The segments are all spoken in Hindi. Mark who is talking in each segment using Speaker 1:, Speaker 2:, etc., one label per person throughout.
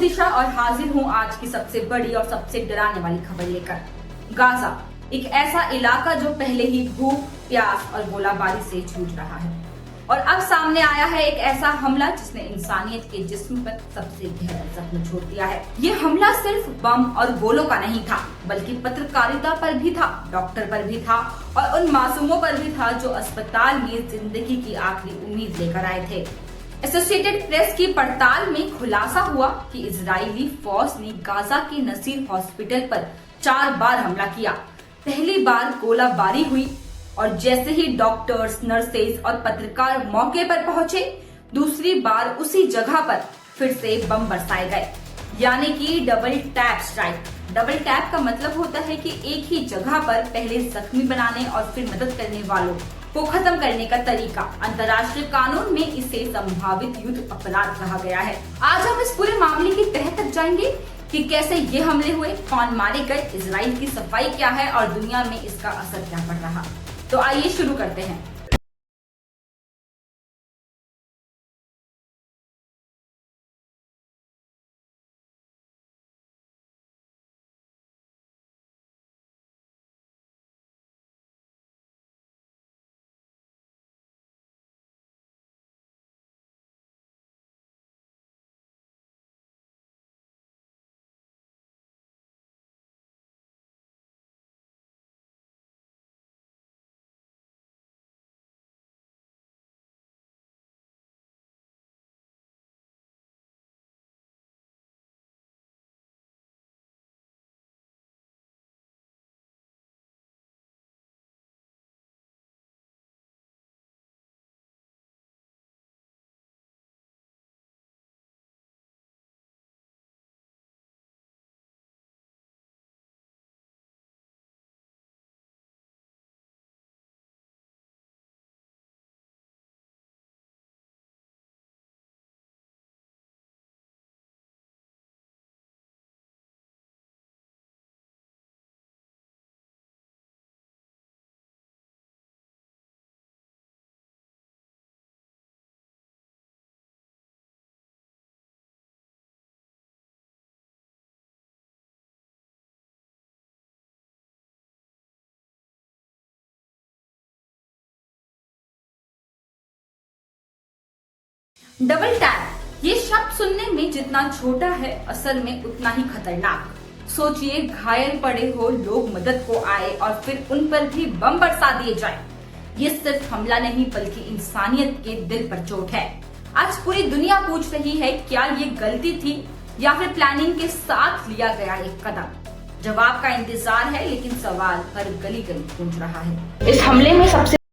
Speaker 1: दिशा और हाजिर हूँ आज की सबसे बड़ी और सबसे डराने वाली खबर लेकर। गाजा एक ऐसा इलाका जो पहले ही भूख, प्यास और गोलाबारी से जूझ रहा है और अब सामने आया है एक ऐसा हमला जिसने इंसानियत के जिस्म पर सबसे गहरा जख्म छोड़ दिया है। ये हमला सिर्फ बम और गोलों का नहीं था, बल्कि पत्रकारिता पर भी था, डॉक्टर पर भी था और उन मासूमों पर भी था जो अस्पताल में जिंदगी की आखिरी उम्मीद लेकर आए थे। एसोसिएटेड प्रेस की पड़ताल में खुलासा हुआ कि इजरायली फौज ने गाजा के नसीर हॉस्पिटल पर 4 बार हमला किया। पहली बार गोलाबारी हुई और जैसे ही डॉक्टर्स, नर्सेज और पत्रकार मौके पर पहुंचे, दूसरी बार उसी जगह पर फिर से बम बरसाए गए, यानी कि double tap strike. Double tap का मतलब होता है कि एक ही जगह पर पहले जख्मी बनाने और फिर मदद करने वालों को खत्म करने का तरीका। अंतर्राष्ट्रीय कानून में इसे संभावित युद्ध अपराध कहा गया है। आज हम इस पूरे मामले की तह तक जाएंगे कि कैसे ये हमले हुए, कौन मारे गए, इजराइल की सफाई क्या है और दुनिया में इसका असर क्या पड़ रहा। तो आइए शुरू करते हैं। डबल टैप ये शब्द सुनने में जितना छोटा है, असल में उतना ही खतरनाक। सोचिए, घायल पड़े हो लोग मदद को आए और फिर उन पर भी बम बरसा दिए जाए। ये सिर्फ हमला नहीं बल्कि इंसानियत के दिल पर चोट है। आज पूरी दुनिया पूछ रही है, क्या ये गलती थी या फिर प्लानिंग के साथ लिया गया एक कदम। जवाब का इंतजार है, लेकिन सवाल हर गली गली गूंज रहा है। इस हमले में सबसे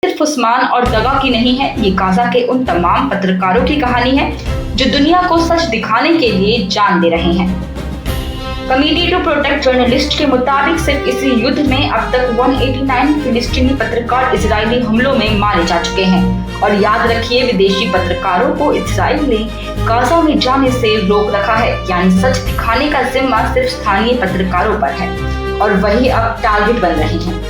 Speaker 1: सिर्फ उस्मान और दगा की नहीं है, ये गाजा के उन तमाम पत्रकारों की कहानी है जो दुनिया को सच दिखाने के लिए जान दे रहे हैं। कमिटी टू प्रोटेक्ट जर्नलिस्ट के मुताबिक सिर्फ इसी युद्ध में अब तक 189 फिलिस्तीनी पत्रकार इजरायली हमलों में मारे जा चुके हैं। और याद रखिए, विदेशी पत्रकारों को इजराइल ने गाजा में जाने से रोक रखा है, यानी सच दिखाने का जिम्मा सिर्फ स्थानीय पत्रकारों पर है और वही अब टारगेट बन रहे हैं।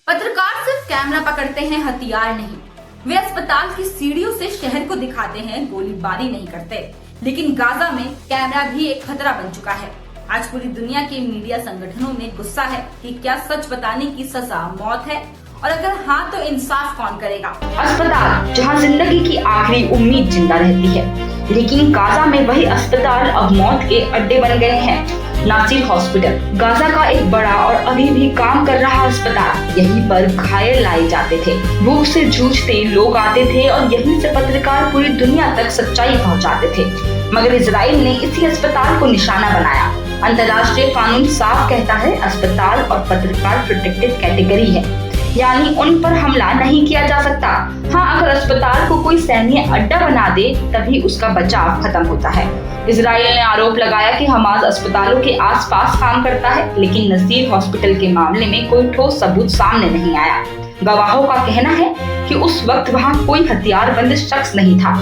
Speaker 1: पत्रकार सिर्फ कैमरा पकड़ते हैं, हथियार नहीं। वे अस्पताल की सीढ़ियों से शहर को दिखाते हैं, गोलीबारी नहीं करते। लेकिन गाजा में कैमरा भी एक खतरा बन चुका है। आज पूरी दुनिया के मीडिया संगठनों में गुस्सा है कि क्या सच बताने की सजा मौत है, और अगर हाँ तो इंसाफ कौन करेगा। अस्पताल जहाँ जिंदगी की आखिरी उम्मीद जिंदा रहती है, लेकिन गाजा में वही अस्पताल अब मौत के अड्डे बन गए हैं। नासिर हॉस्पिटल, गाजा का एक बड़ा और अभी भी काम कर रहा अस्पताल। यहीं पर घायल लाए जाते थे, भूख से जूझते लोग आते थे और यहीं से पत्रकार पूरी दुनिया तक सच्चाई पहुंचाते थे। मगर इजराइल ने इसी अस्पताल को निशाना बनाया। अंतर्राष्ट्रीय कानून साफ कहता है अस्पताल और पत्रकार प्रोटेक्टेड कैटेगरी है, यानी उन पर हमला नहीं किया जा सकता। हाँ, अगर अस्पताल को कोई सैन्य अड्डा बना दे तभी उसका बचाव खत्म होता है। इजराइल ने आरोप लगाया कि हमास अस्पतालों के आसपास काम करता है, लेकिन नसीर हॉस्पिटल के मामले में कोई ठोस सबूत सामने नहीं आया। गवाहों का कहना है कि उस वक्त वहाँ कोई हथियारबंद शख्स नहीं था।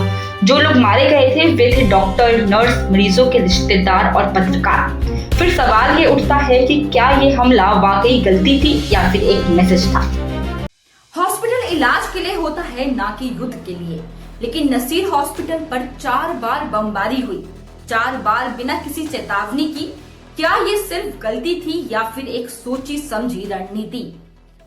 Speaker 1: जो लोग मारे गए थे वे थे डॉक्टर, नर्स, मरीजों के रिश्तेदार और पत्रकार। फिर सवाल ये उठता है कि क्या ये हमला वाकई गलती थी या फिर एक मैसेज था। हॉस्पिटल इलाज के लिए होता है, ना कि युद्ध के लिए। लेकिन नसीर हॉस्पिटल पर 4 बार बमबारी हुई, 4 बार बिना किसी चेतावनी की। क्या ये सिर्फ गलती थी या फिर एक सोची समझी रणनीति?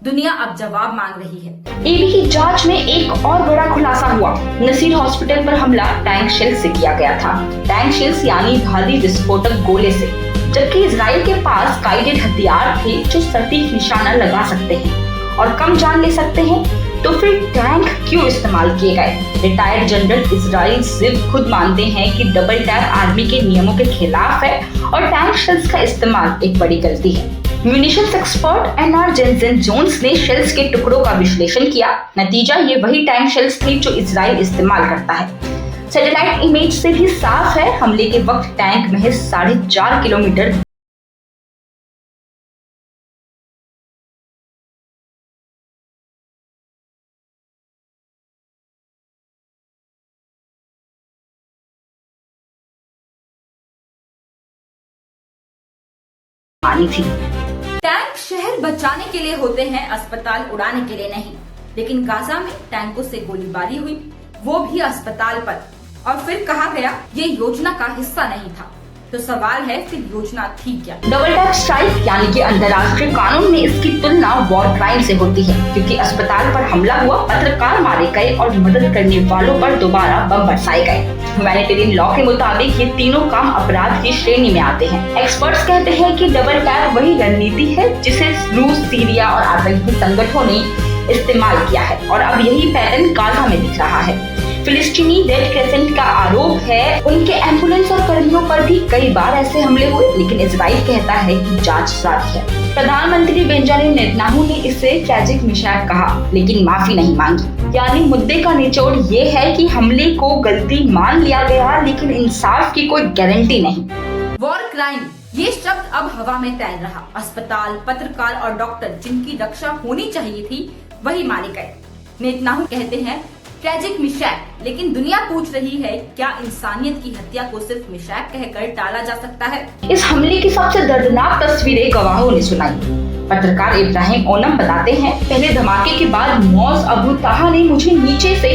Speaker 1: दुनिया अब जवाब मांग रही है। एबी की जांच में एक और बड़ा खुलासा हुआ। नसीर हॉस्पिटल पर हमला टैंक शेल से किया गया था। टैंक शेल्स यानी भारी विस्फोटक गोले से, जबकि इजराइल के पास गाइडेड हथियार थे जो सटीक निशाना लगा सकते हैं और कम जान ले सकते हैं। तो फिर टैंक क्यों इस्तेमाल किए गए? रिटायर्ड जनरल इजराइल सिर्फ खुद मानते हैं कि डबल टैप आर्मी के नियमों के खिलाफ है और टैंक शेल्स का इस्तेमाल एक बड़ी गलती है। Munitions expert NR Jensen Jones ने शेल्स के टुकड़ों का विश्लेषण किया। नतीजा ये वही टैंक शेल्स थे जो इजराइल इस्तेमाल करता है। सैटेलाइट इमेज से भी साफ है, हमले के वक्त टैंक महज 4.5 किलोमीटर आनी थी। टैंक शहर बचाने के लिए होते हैं, अस्पताल उड़ाने के लिए नहीं। लेकिन गाजा में टैंकों से गोलीबारी हुई, वो भी अस्पताल पर, और फिर कहा गया ये योजना का हिस्सा नहीं था। तो सवाल है फिर योजना थी क्या? डबल टैप स्ट्राइक यानी कि अंतर्राष्ट्रीय कानून में इसकी तुलना वॉर क्राइम से होती है, क्योंकि अस्पताल पर हमला हुआ, पत्रकार मारे गए और मदद करने वालों पर दोबारा बम बरसाए गए। ह्यूमैनिटेरियन लॉ के मुताबिक ये तीनों काम अपराध की श्रेणी में आते हैं। एक्सपर्ट्स कहते हैं कि डबल टैप वही रणनीति है जिसे रूस, सीरिया और आतंकी संगठनों ने इस्तेमाल किया है, और अब यही पैटर्न गाजा में दिख रहा है। फिलिस्तीनी रेड क्रेसेंट का आरोप है उनके एम्बुलेंस और कर्मियों पर भी कई बार ऐसे हमले हुए, लेकिन इजराइल कहता है कि जांच जारी है। प्रधानमंत्री बेंजामिन नेतन्याहू ने इसे ट्रैजिक मिसाइल कहा, लेकिन माफी नहीं मांगी। यानी मुद्दे का निचोड़ ये है कि हमले को गलती मान लिया गया, लेकिन इंसाफ की कोई गारंटी नहीं। वॉर क्राइम ये शब्द अब हवा में तैर रहा। अस्पताल, पत्रकार और डॉक्टर जिनकी रक्षा होनी चाहिए थी वही मारे गए। नेतन्याहू कहते हैं ट्रैजिक मिसाइल, लेकिन दुनिया पूछ रही है क्या इंसानियत की हत्या को सिर्फ मिसाइल कहकर टाला जा सकता है? इस हमले की सबसे दर्दनाक तस्वीरें गवाहों ने सुनाई। पत्रकार इब्राहिम ओनम बताते हैं, पहले धमाके के बाद मौज अबू ताहा ने मुझे नीचे से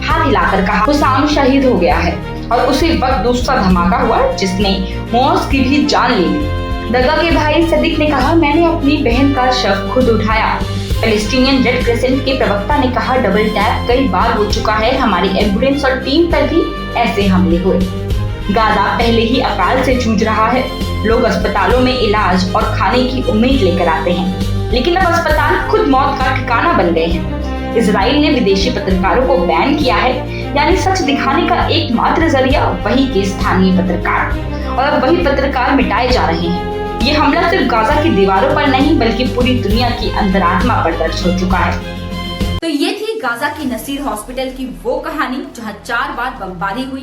Speaker 1: हाथ हिलाकर कहा हुसाम शहीद हो गया है, और उसी वक्त दूसरा धमाका हुआ जिसने मौज की भी जान ले ली। दगा के भाई सदीक ने कहा, मैंने अपनी बहन का शव खुद उठाया। पैलेस्टीनियन रेड क्रेसेंट के प्रवक्ता ने कहा, डबल टैप कई बार हो चुका है, हमारी एम्बुलेंस और टीम पर भी ऐसे हमले हुए। गाजा पहले ही अकाल से जूझ रहा है। लोग अस्पतालों में इलाज और खाने की उम्मीद लेकर आते हैं, लेकिन अब अस्पताल खुद मौत का ठिकाना बन गए हैं। इजराइल ने विदेशी पत्रकारों को बैन किया है, यानी सच दिखाने का एकमात्र जरिया वही के स्थानीय पत्रकार, और अब वही पत्रकार मिटाए जा रहे हैं। ये हमला सिर्फ गाजा की दीवारों पर नहीं बल्कि पूरी दुनिया की अंतरात्मा पर दर्ज हो चुका है। तो ये थी गाजा की नसीर हॉस्पिटल की वो कहानी जहां 4 बार बमबारी हुई।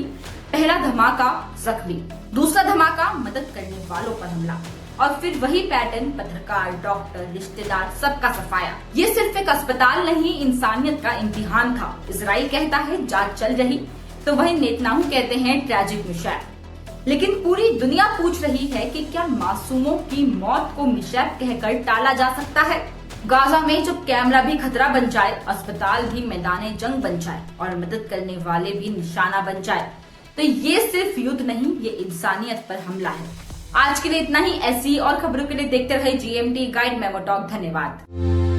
Speaker 1: पहला धमाका जख्मी, दूसरा धमाका मदद करने वालों पर हमला, और फिर वही पैटर्न, पत्रकार, डॉक्टर, रिश्तेदार, सबका सफाया। ये सिर्फ एक अस्पताल नहीं, इंसानियत का इम्तिहान था। इजराइल कहता है जांच चल रही, तो वही नेतन्याहू कहते हैं ट्रैजिक मिसाइल। लेकिन पूरी दुनिया पूछ रही है कि क्या मासूमों की मौत को मिसाइल कहकर टाला जा सकता है? गाजा में जब कैमरा भी खतरा बन जाए, अस्पताल भी मैदान जंग बन जाए और मदद करने वाले भी निशाना बन जाए, तो ये सिर्फ युद्ध नहीं, ये इंसानियत पर हमला है। आज के लिए इतना ही। ऐसी और खबरों के लिए देखते रहे GMT गाइड मेमो टॉक। धन्यवाद।